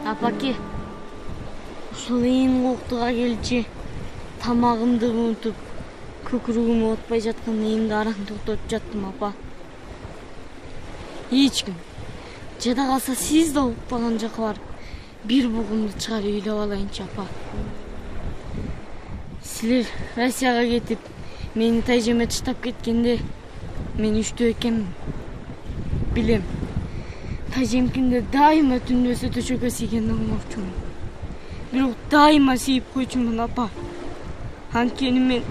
Апаке, ушул ээн коктуга келчи тамагымды унутуп, көкүрөгүмө отпай жаткан ээнди араң токтотуп жаттым, апа. Эч ким, жада калса сиз да укпаган жака барып, бир бугумду чыгарып ыйлап алайынчы, апа. Силер Россияга кетип, мени тайжеме таштап кеткенде, мен үчтө экенмин. Билем, тайжемкинде дайыма түндөсү төшөккө тийгенди оңорчумун. Бирок дайыма сүйүп койчумун, апа. Анткени мен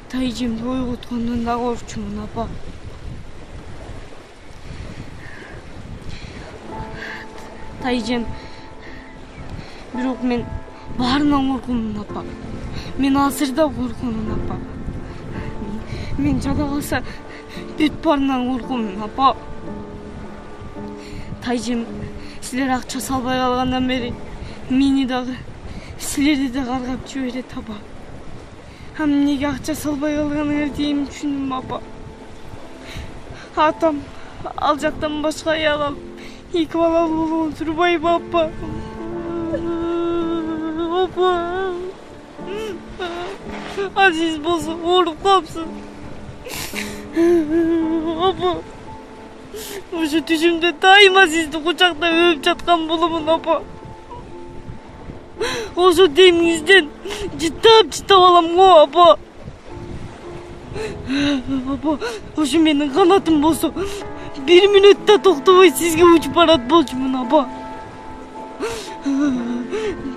тайжемди ойготкондон да коркчумун, апа. Тайжем, бирок мен баарынан коркумун, апа. Мен азыр да коркумун, апа. Мен жада калса бүт баарынан коркумун, апа. Тайжем, силер акча салбай калгандан бери мени дагы, силерди да каргап жиберет, апа. Эмнеге акча салбай калганыңарды эми түшүндүм, апа. Атам ал жактан башка аяк алып, 2 балалуу болгон турбайбы, апа? Апа. Азиз болсо ооруп калыпсыз. Апа. Ошо түшүмдө дайыма сизди кучактап өбүп жаткан боломун, апа. Ошо демиңизден жыттап алам го, апа. Апа, ошо менин канатым болсо 1 мүнөттө токтобой сизге учуп барат болчумун, апа.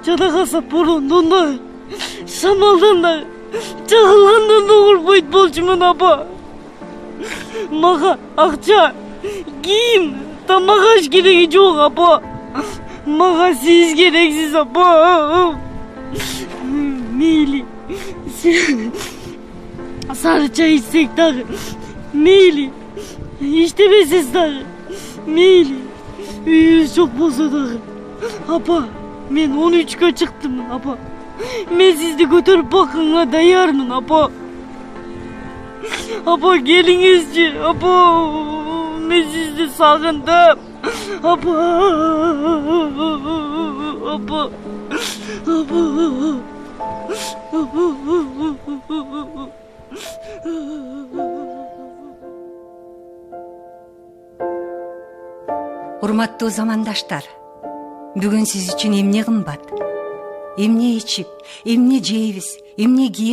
Жада калса бороондон да, шамалдан да, чагылгандан да коркпойт болчумун, апа. Мага акча, кийим, тамак аш кереги жок, апа. Мага сиз керексиз, апа. Мейли, сары чай ичсек дагы, мейли, иштебесиз дагы, мейли, үйүбүз жок болсо дагы. Апа, мен 13кө чыктыммын, апа. Мен сизди көтөрүп бакканга даярмын, апа. Апа, келиңизчи, апа. Мен сизди сагындым. Апа. Апа. Урматтуу замандаштар, бүгүн сиз үчүн эмне кымбат? Эмне ичип, эмне жейбиз, эмне кийебиз?